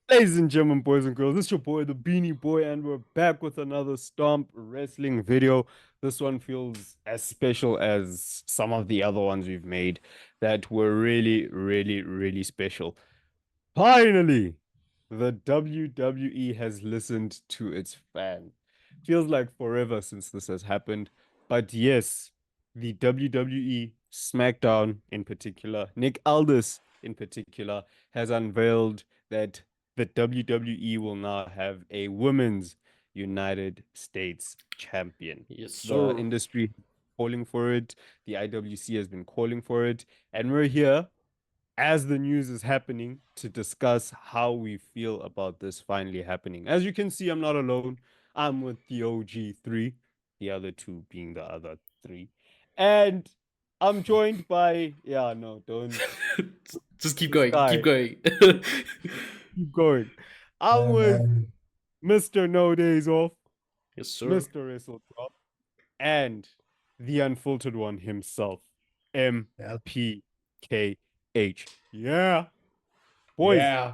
Ladies and gentlemen, boys and girls, it's your boy, the Beanie Boy, and we're back with another Stomp wrestling video. This one feels as special as some of the other ones we've made that were really, really, really special. Finally, the WWE has listened to its fan. Feels like forever since this has happened. But yes, the WWE SmackDown in particular, Nick Aldis in particular, has unveiled that the WWE will now have a women's United States champion. Yes, The sir. industry calling for it, the IWC has been calling for it, and we're here as the news is happening to discuss how we feel about this finally happening. As you can see, I'm not alone. I'm with the OG3, the other two being the other three. And I'm joined by, yeah, no, don't, Just keep this going. Keep guy, going. keep going. I'm Yeah, with man. Mr. No Days Off, Yes, sir. Mr. WrestleDrop, and the unfiltered one himself, MPKH. Yeah, boys. Yeah.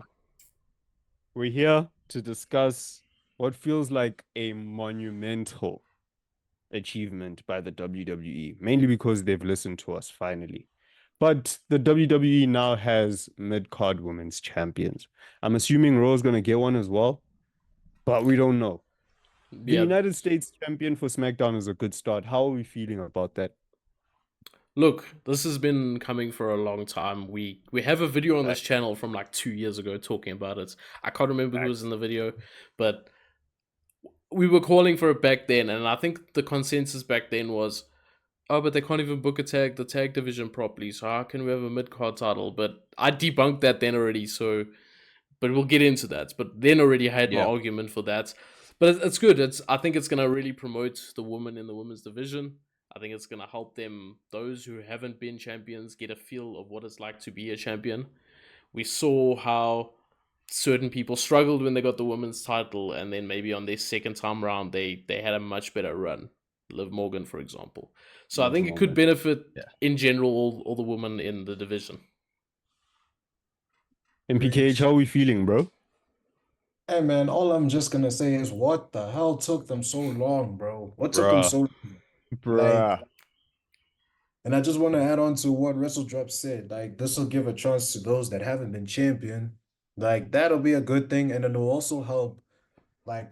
We're here to discuss what feels like a monumental achievement by the WWE, mainly because they've listened to us finally. But the WWE now has mid-card women's champions. I'm assuming Raw's going to get one as well, but we don't know. The Yeah. United States champion for SmackDown is a good start. How are we feeling about that? Look, this has been coming for a long time. We have a video on this Fact, channel from like 2 years ago talking about it. I can't remember who was in facts. the video, but we were calling for it back then, and I think the consensus back then was, oh, but they can't even book the tag division properly. So how can we have a mid card title? But I debunked that then already. So but we'll get into that. But then already I had my Yeah, argument for that. But it's good. I think it's gonna really promote the women in the women's division. I think it's gonna help them, those who haven't been champions, get a feel of what it's like to be a champion. We saw how certain people struggled when they got the women's title, and then maybe on their second time round they had a much better run. Liv Morgan, for example. So I Liv think it could Morgan. benefit Yeah. in general all the women in the division. MPKH, Preach. how are we feeling, bro? Hey, man, all I'm just gonna say is what the hell took them so long, bro? What took them Bruh, so like, bruh. and I just want to add on to what WrestleDrop said. Like, this will give a chance to those that haven't been champion. Like, that'll be a good thing, and it'll also help like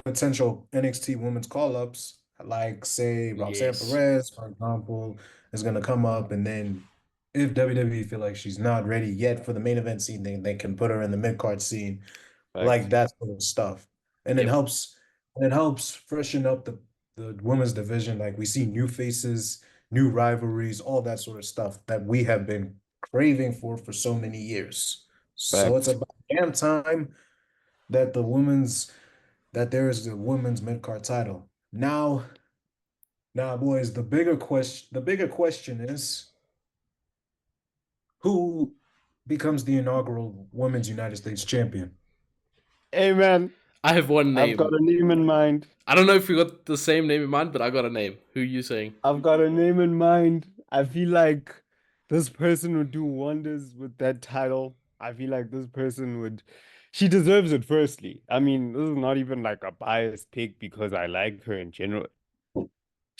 potential NXT women's call-ups, like say Roxanne Yes. Perez, for example, is gonna come up, and then if WWE feel like she's not ready yet for the main event scene, they can put her in the mid-card scene, like Facts. that sort of stuff. And Yep. it helps freshen up the women's division. Like we see new faces, new rivalries, all that sort of stuff that we have been craving for so many years. So it's Facts. about damn time that there is a women's mid-card title. Now, boys, the bigger question is who becomes the inaugural Women's United States champion? Hey, man, I have one I've got name. a name in mind. I don't know if we got the same name in mind, but I got a name. Who are you saying? I've got a name in mind. I feel like this person would do wonders with that title. I feel like this person would. She deserves it, firstly. I mean, this is not even like a biased pick because I like her in general.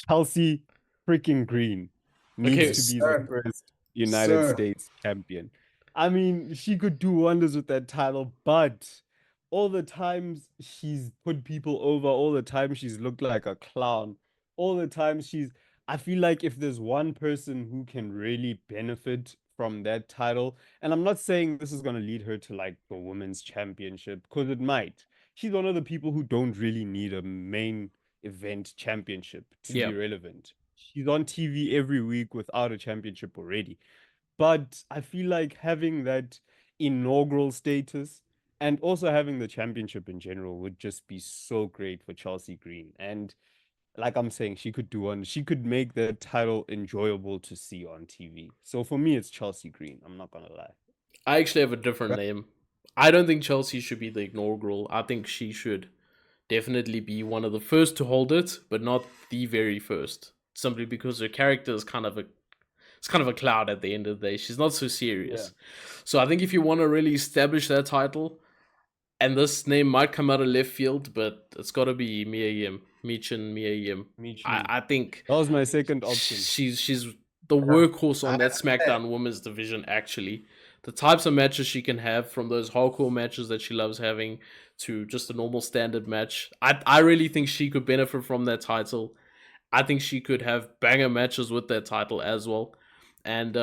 Chelsea freaking Green needs Okay, to Yes, be the sir. first United Sir. States champion. I mean, she could do wonders with that title, but all the times she's put people over, all the time she's looked like a clown, all the time I feel like if there's one person who can really benefit from that title, and I'm not saying this is going to lead her to like the women's championship, because it might. She's one of the people who don't really need a main event championship to yeah. be relevant. She's on TV every week without a championship already. But I feel like having that inaugural status and also having the championship in general would just be so great for Chelsea Green. And like I'm saying, she could do one. She could make the title enjoyable to see on TV. So for me, it's Chelsea Green. I'm not gonna lie. I actually have a different name. I don't think Chelsea should be the inaugural. I think she should definitely be one of the first to hold it, but not the very first. Simply because her character is kind of a cloud at the end of the day. She's not so Yeah. serious. So I think if you want to really establish that title, And this name might come out of left field, but it's got to be Mia Yim, Michin Mia Yim. Michin. I think That was my second option. she's the Yeah. workhorse on I that had that. SmackDown Women's division. Actually, the types of matches she can have, from those hardcore matches that she loves having to just a normal standard match, I really think she could benefit from that title. I think she could have banger matches with that title as well. And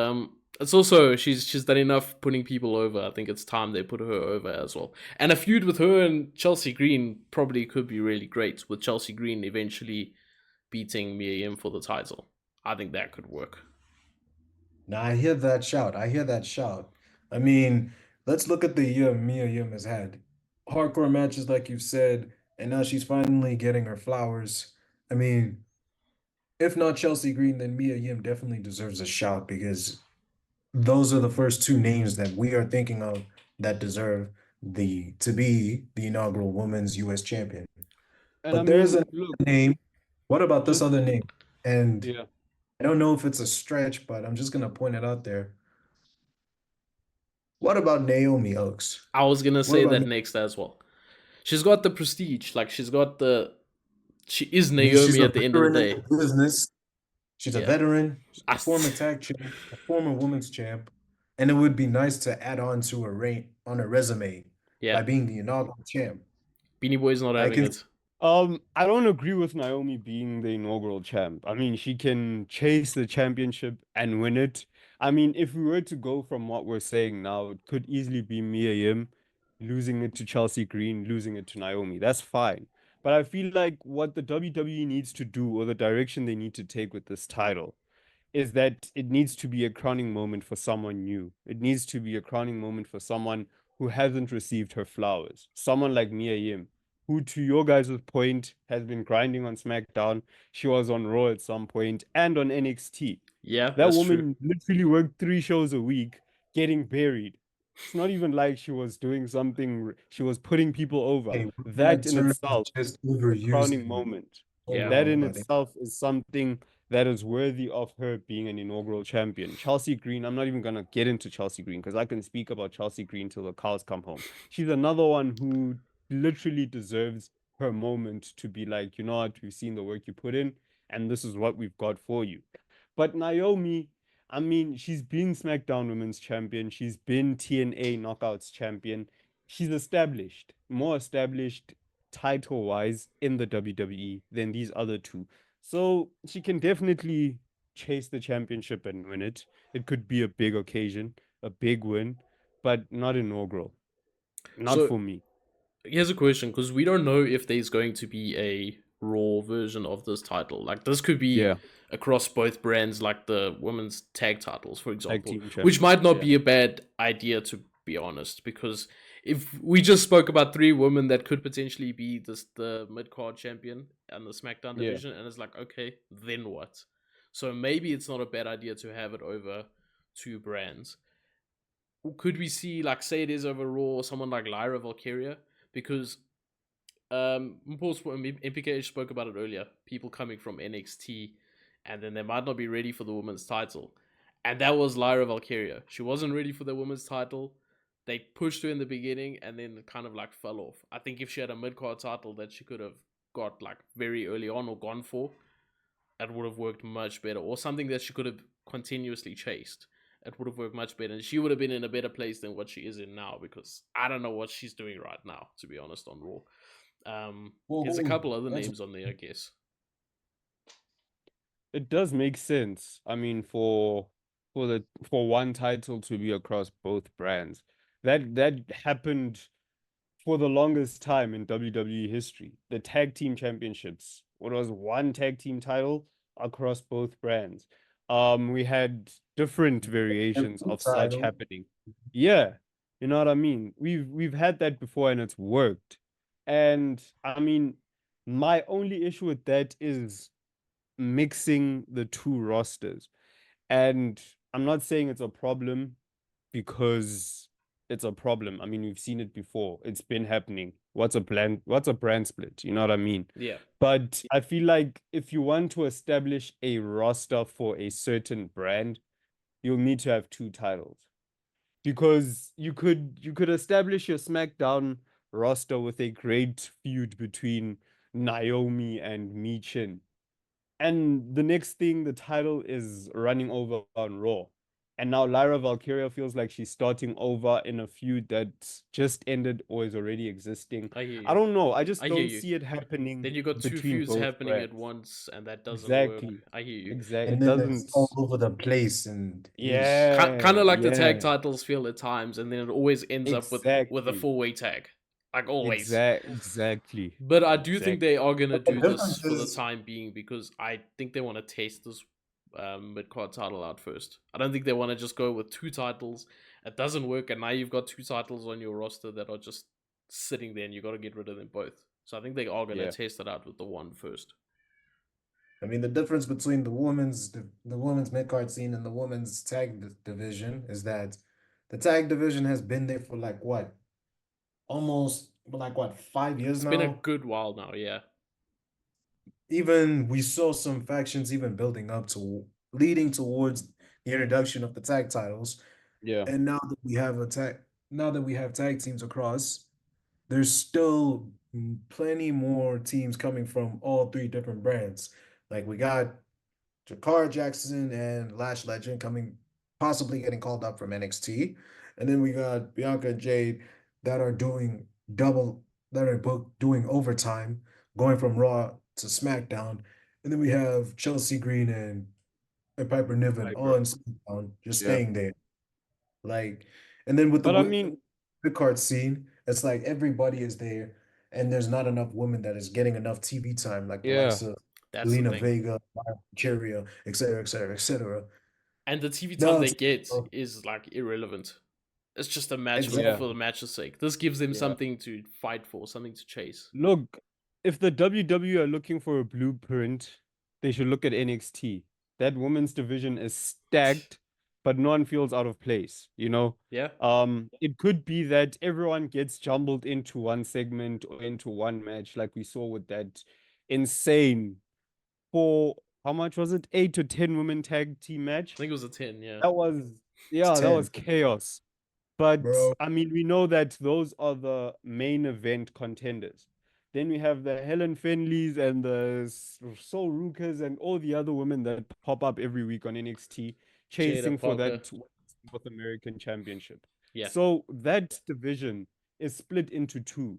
it's also she's done enough putting people over. I think it's time they put her over as well. And a feud with her and Chelsea Green probably could be really great, with Chelsea Green eventually beating Mia Yim for the title. I think that could work. Now I hear that shout. I hear that shout. I mean, let's look at the year Mia Yim has had. Hardcore matches, like you said, and now she's finally getting her flowers. I mean, if not Chelsea Green, then Mia Yim definitely deserves a shout because those are the first two names that we are thinking of that deserve the to be the inaugural women's US champion. And I But there's mean, a look, name. What about this just other name? And yeah. I don't know if it's a stretch, but I'm just gonna point it out there. What about Naomi Oaks? I was gonna What say about that next as well. She's got the prestige, like she's got the. She is I mean, she's Naomi a at the end of the veteran in day. the business. She's a Yeah. veteran, she's I, a former tag champ, a former women's champ, and it would be nice to add on to her reign on her resume yeah. by being the inaugural champ. Beanie Boy's not I having can it. I don't agree with Naomi being the inaugural champ. I mean, she can chase the championship and win it. I mean, if we were to go from what we're saying now, it could easily be Mia Yim losing it to Chelsea Green, losing it to Naomi. That's fine. But I feel like what the WWE needs to do, or the direction they need to take with this title, is that it needs to be a crowning moment for someone new. It needs to be a crowning moment for someone who hasn't received her flowers. Someone like Mia Yim, who, to your guys' point, has been grinding on SmackDown. She was on Raw at some point and on NXT. Yeah, That that's true. woman literally worked 3 shows a week getting buried. It's not even like she was doing something, she was putting people over. say That that in term is itself just is a overused crowning moment. so Yeah. That wrong, in buddy. itself is something that is worthy of her being an inaugural champion. Chelsea Green, I'm not even going to get into Chelsea Green because I can speak about Chelsea Green till the cows come home. She's another one who literally deserves her moment to be like, you know what, we've seen the work you put in, and this is what we've got for you. But Naomi, I mean, she's been SmackDown Women's Champion. She's been TNA Knockouts Champion. She's established, more established title-wise in the WWE than these other two. So she can definitely chase the championship and win it. It could be a big occasion, a big win, but not inaugural. Not So for me. here's a question, because we don't know if there's going to be a Raw version of this title. Like, this could be Yeah, across both brands, like the women's tag titles, for tag example, team which might championships. not Yeah, be a bad idea, to be honest, because if we just spoke about three women that could potentially be the mid card champion and the SmackDown yeah. division, and it's like, okay, then what? So maybe it's not a bad idea to have it over two brands. Could we see, like, say it is over Raw, someone like Lyra Valkyria? Because MPKH spoke about it earlier. People coming from NXT, and then they might not be ready for the women's title, and that was Lyra Valkyria. She wasn't ready for the women's title. They pushed her in the beginning, and then kind of like fell off. I think if she had a mid card title that she could have got like very early on or gone for, it would have worked much better. Or something that she could have continuously chased, it would have worked much better, and she would have been in a better place than what she is in now. Because I don't know what she's doing right now, to be honest, on Raw. There's a Well, couple other that's names on there, I guess. It does make sense. I mean, for one title to be across both brands. That happened for the longest time in WWE history. The tag team championships. What was one tag team title across both brands? We had different variations the of such title. happening. Yeah, you know what I mean? We've had that before and it's worked. And I mean, my only issue with that is mixing the two rosters. And I'm not saying it's a problem because it's a problem. I mean, we've seen it before. It's been happening. What's a brand split? You know what I mean? Yeah. But I feel like if you want to establish a roster for a certain brand, you'll need to have two titles. Because you could establish your SmackDown roster with a great feud between Naomi and Michin. And the next thing, the title is running over on Raw. And now Lyra Valkyria feels like she's starting over in a feud that just ended or is already existing. I hear I you. don't know. I just I hear don't you. see it happening Then you got two between feuds both happening at brands. once, and that doesn't work. Exactly. I hear you. Exactly. And It then it's doesn't. all over the place and ish. Kind Yeah. of like the tag Yeah. titles feel at times, and then it always ends up with a Exactly. 4-way tag, like always. Exactly. But I do think Exactly. they are gonna But the do this difference for the is, time being because I think they want to test this mid card title out first. I don't think they want to just go with two titles. It doesn't work, and now you've got two titles on your roster that are just sitting there, and you got to get rid of them both. So I think they are gonna Yeah. test it out with the one first. I mean, the difference between the women's mid card scene and the women's division is that the tag division has been there for like what, almost like what, 5 years It's been a now. good while now, yeah. Even we saw some factions even building up to leading towards the introduction of the tag titles. Yeah. And now that we have tag teams across, there's still plenty more teams coming from all three different brands. Like we got Jakar Jackson and Lash Legend coming, possibly getting called up from NXT, and then we got Bianca and Jade that are doing double, that are both doing overtime, going from Raw to SmackDown, and then we have Chelsea Green and Piper Niven Piper. on SmackDown, just Yeah. staying there. Like, and then with But I mean, the card scene, it's like everybody is there, and there's not enough women that is getting enough TV time, like the yeah. likes of That's the Lena thing. Vega, Cheria, et cetera, et cetera, et cetera. And the TV time No, they get is like irrelevant. It's just a match Yeah. for exactly. the match's sake. This gives them Yeah. something to fight for, something to chase. Look, if the WWE are looking for a blueprint, they should look at NXT. That women's division is stacked, but no one feels out of place, you know? Yeah, It could be that everyone gets jumbled into one segment or into one match, like we saw with that insane for how much was it? 8 to 10 women tag team I match. think it was a 10, yeah. That was, It's yeah, that 10, was chaos. But bro. I mean, we know that those are the main event contenders. Then we have the Helen Finleys and the Sol Rukas and all the other women that pop up every week on NXT Jada chasing for Parker. that North American Championship. Yeah. So that division is split into two,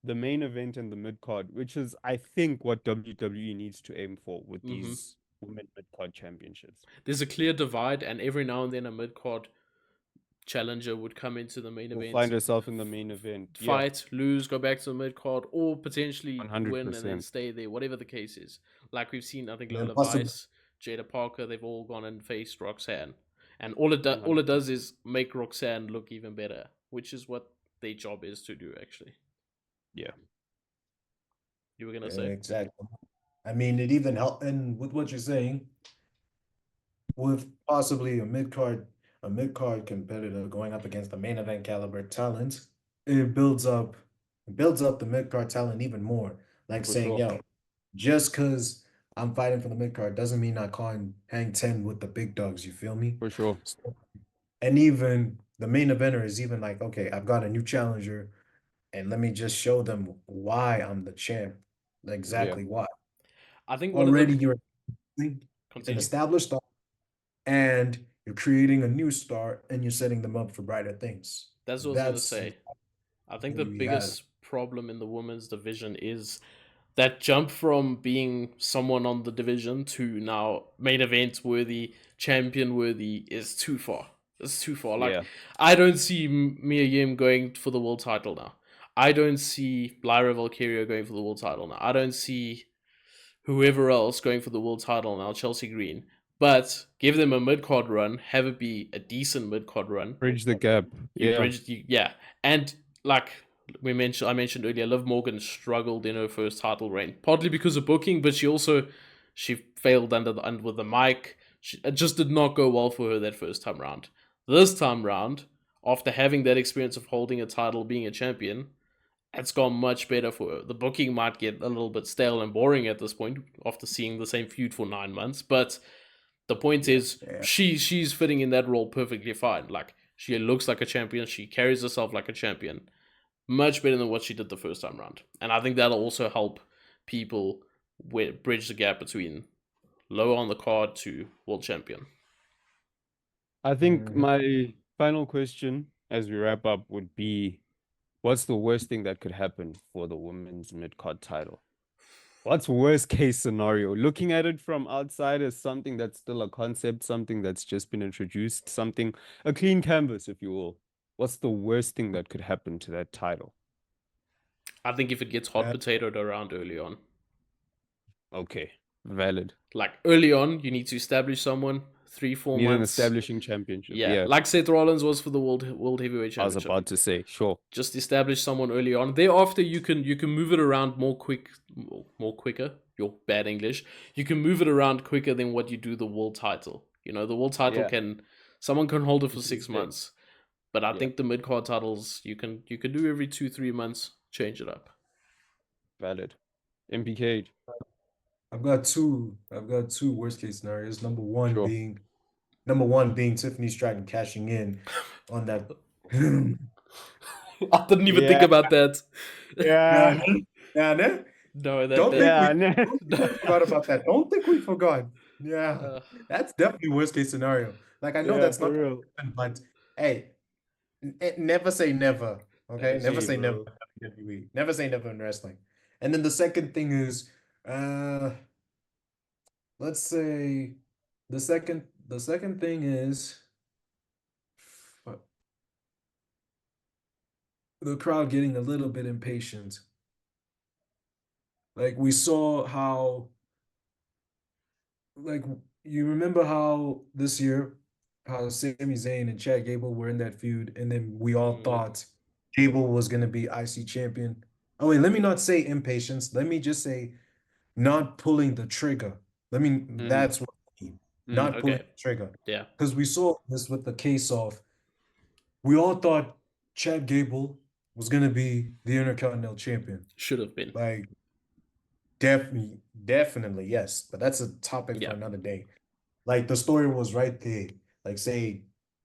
the main event and the mid card, which is, I think, what WWE needs to aim for with these women mid card championships. There's a clear divide, and every now and then a mid card challenger would come into the main You'll event, find yourself in the main event. Yeah, fight, lose, go back to the mid card, or potentially win and then 100%. stay there, whatever the case is. Like we've seen, I think And then Lola possibly, Vice, Jada Parker, they've all gone and faced Roxanne, and all it 100%. does is make Roxanne look even better, which is what their job is to do. Actually, Yeah. you were gonna say exactly. I mean, it even helped, and with what you're saying, with possibly a mid card competitor going up against the main event caliber talent, it builds up the mid card talent even more. Like For saying, sure. yo, just because I'm fighting for the mid card doesn't mean I can't hang 10 with the big dogs. You feel me? For sure. So, and even the main eventer is even like, okay, I've got a new challenger, and let me just show them why I'm the champ. Yeah. Exactly why. I think one of Already the you're an continue. established star, and you're creating a new star, and you're setting them up for brighter things. That's what I was gonna That's say. I think the what we have. biggest problem in the women's division is that jump from being someone on the division to now main event worthy, champion worthy is too far. It's too far. Like Yeah. I don't see Mia Yim going for the world title now. I don't see Lyra Valkyria going for the world title now. I don't see whoever else going for the world title now, Chelsea Green. But give them a mid card run, have it be a decent mid card run. Bridge the gap. Yeah. Yeah. And like I mentioned earlier, Liv Morgan struggled in her first title reign, partly because of booking, but she failed under with the mic. It just did not go well for her that first time round. This time round, after having that experience of holding a title, being a champion, it's gone much better for her. The booking might get a little bit stale and boring at this point after seeing the same feud for 9 months, but the point is Yeah. she's fitting in that role perfectly fine. Like she looks like a champion, she carries herself like a champion. much better than what she did the first time round. And I think that'll also help people bridge the gap between lower on the card to world champion. I think my final question as we wrap up would be, what's the worst thing that could happen for the women's mid-card title? What's worst case scenario? Looking at it from outside as something that's still a concept, something that's just been introduced, something, a clean canvas, if you will. What's the worst thing that could happen to that title? I think if it gets hot potatoed around early on. Okay, valid. Like early on, you need to establish someone, 3-4 Need an months. establishing championship. Yeah, like Seth Rollins was for the world heavyweight championship. I was about to say, sure. Just establish someone early on. Thereafter, you can move it around more quicker. Your bad English. You can move it around quicker than what you do the world title. You know, the world title someone can hold it for 6 months, but I think the mid card titles you can do every 2-3 months. Change it up. Valid. MPKH. I've got two worst case scenarios. Number one being Tiffany Stratton cashing in on that. I didn't even think about that. Yeah. No, don't think we forgot about that. Don't think we forgot. Yeah, that's definitely worst case scenario. Like I know that's not real. but hey, never say never. Okay, never say never. Never say never in wrestling. And then the second thing is, let's say the second thing is the crowd getting a little bit impatient. Like we saw how, like you remember how this year, how Sami Zayn and Chad Gable were in that feud, and then we all thought Gable was gonna be IC champion. Oh wait, let me not say impatience. Let me just say not pulling the trigger. That's what I mean. Not pulling the trigger. Yeah. Because we saw this with the case of, we all thought Chad Gable was gonna be the Intercontinental champion. Should have been. Like definitely, yes. But that's a topic for another day. Like the story was right there. Like say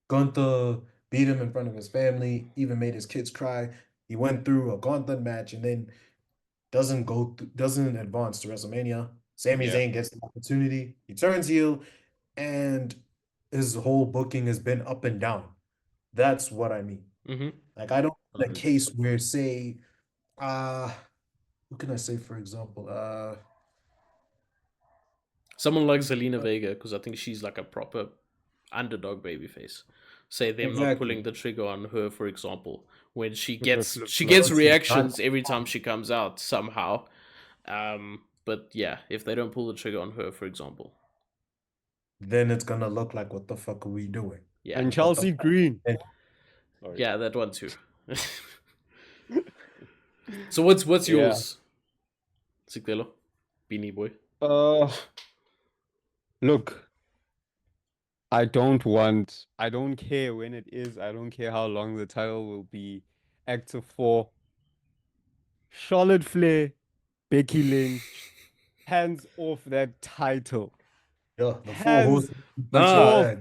Gunther beat him in front of his family, even made his kids cry. He went through a gauntlet match and then doesn't advance to WrestleMania. Sami Zayn gets the opportunity. He turns heel, and his whole booking has been up and down. That's what I mean. Like I don't want a case where say, what can I say for example? Someone like Zelina Vega, because I think she's like a proper underdog babyface. Say them not pulling the trigger on her, for example, when she gets reactions every time she comes out somehow. But yeah, if they don't pull the trigger on her, for example, then it's gonna look like, what the fuck are we doing? Yeah, and Chelsea Green. Yeah, that one too. So what's yours, Sigdelo? BeanieBoy. Look, I don't care when it is. I don't care how long the title will be active for. Charlotte Flair, Becky Lynch, hands off that title. Yeah, the hands off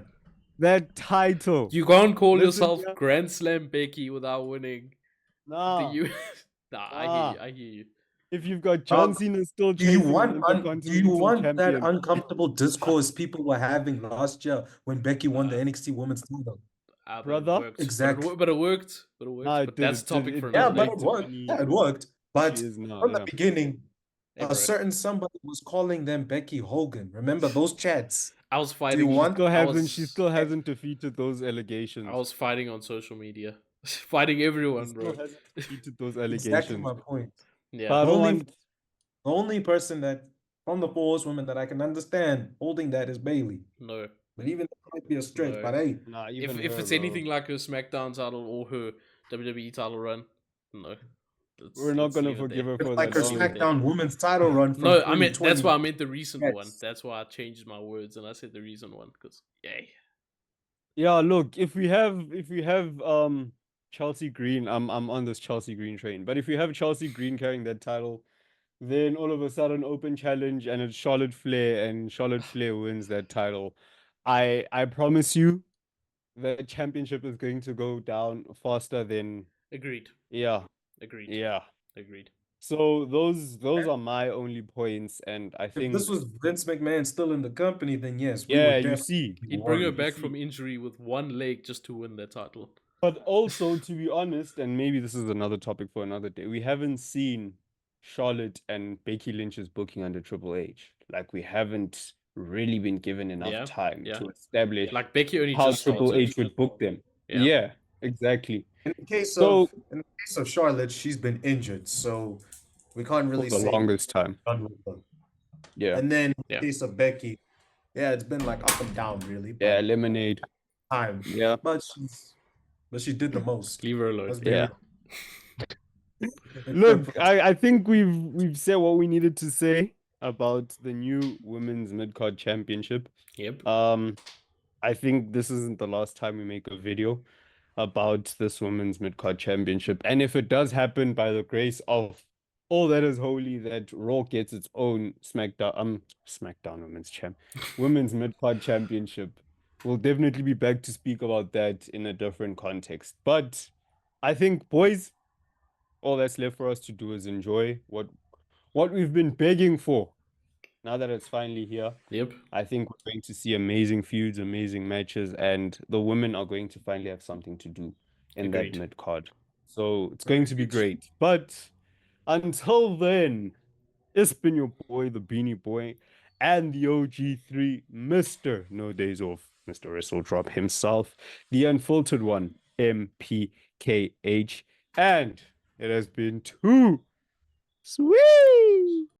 that title. You can't call yourself Grand Slam Becky without winning. Nah. I hear you. If you've got John Cena still chasing that uncomfortable discourse people were having last year when Becky won the NXT Women's title? Brother, exactly. But it worked. But that's a topic for another day. But it worked. Yeah, it worked. But from the beginning, a certain somebody was calling them Becky Hogan. Remember those chats? I was fighting. She still hasn't defeated those allegations. I was fighting on social media, fighting everyone, bro. Still hasn't defeated those allegations. Exactly my point. Yeah. But the only person that from the 4 Horsewomen that I can understand holding that is Bayley. No. But even that might be a stretch. But hey, if it's anything like her SmackDown title or her WWE title run, no. We're not gonna forgive her for like her SmackDown Women's title run. No, I mean that's why I meant the recent one. That's why I changed my words and I said the recent one because yay. Yeah, look, if we have Chelsea Green, I'm on this Chelsea Green train. But if you have Chelsea Green carrying that title, then all of a sudden open challenge and it's Charlotte Flair and Charlotte Flair wins that title. I promise you the championship is going to go down faster than Agreed. Yeah. Agreed. Yeah. Agreed. So those are my only points, and I If this think, was Vince McMahon still in the company, then yes, we yeah, would you definitely see, be He'd bring her worried. you back from see. injury with one leg just to win the title. But also, to be honest, and maybe this is another topic for another day, we haven't seen Charlotte and Becky Lynch's booking under Triple H. Like, we haven't really been given enough Yeah, time yeah. to establish Like Becky only how just Triple started. H would book them. Yeah. Yeah, exactly. In the case So, of Charlotte, she's been injured, so we can't for really the say longest time. done with her. Yeah. And then in Yeah. the case of Becky, yeah, it's been like up and down really, Yeah, but Lemonade. time. Yeah. But she did the most. Leave her alone. Let's be Yeah. real. In terms Look, of- I think we've said what we needed to say about the new women's mid-card championship. Yep. I think this isn't the last time we make a video about this women's mid-card championship. And if it does happen by the grace of all that is holy, that Raw gets its own SmackDown Women's Champ, Women's Mid-Card Championship, we'll definitely be back to speak about that in a different context. But I think, boys, all that's left for us to do is enjoy what we've been begging for. Now that it's finally here, Yep. I think we're going to see amazing feuds, amazing matches, and the women are going to finally have something to do in that Agreed. mid card. So it's going to be Agreed. great. But until then, it's been your boy, the Beanie Boy, and the OG3, Mr. No Days Off, Mr. WrestleDrop himself, the unfiltered one, MPKH, and it has been too sweet.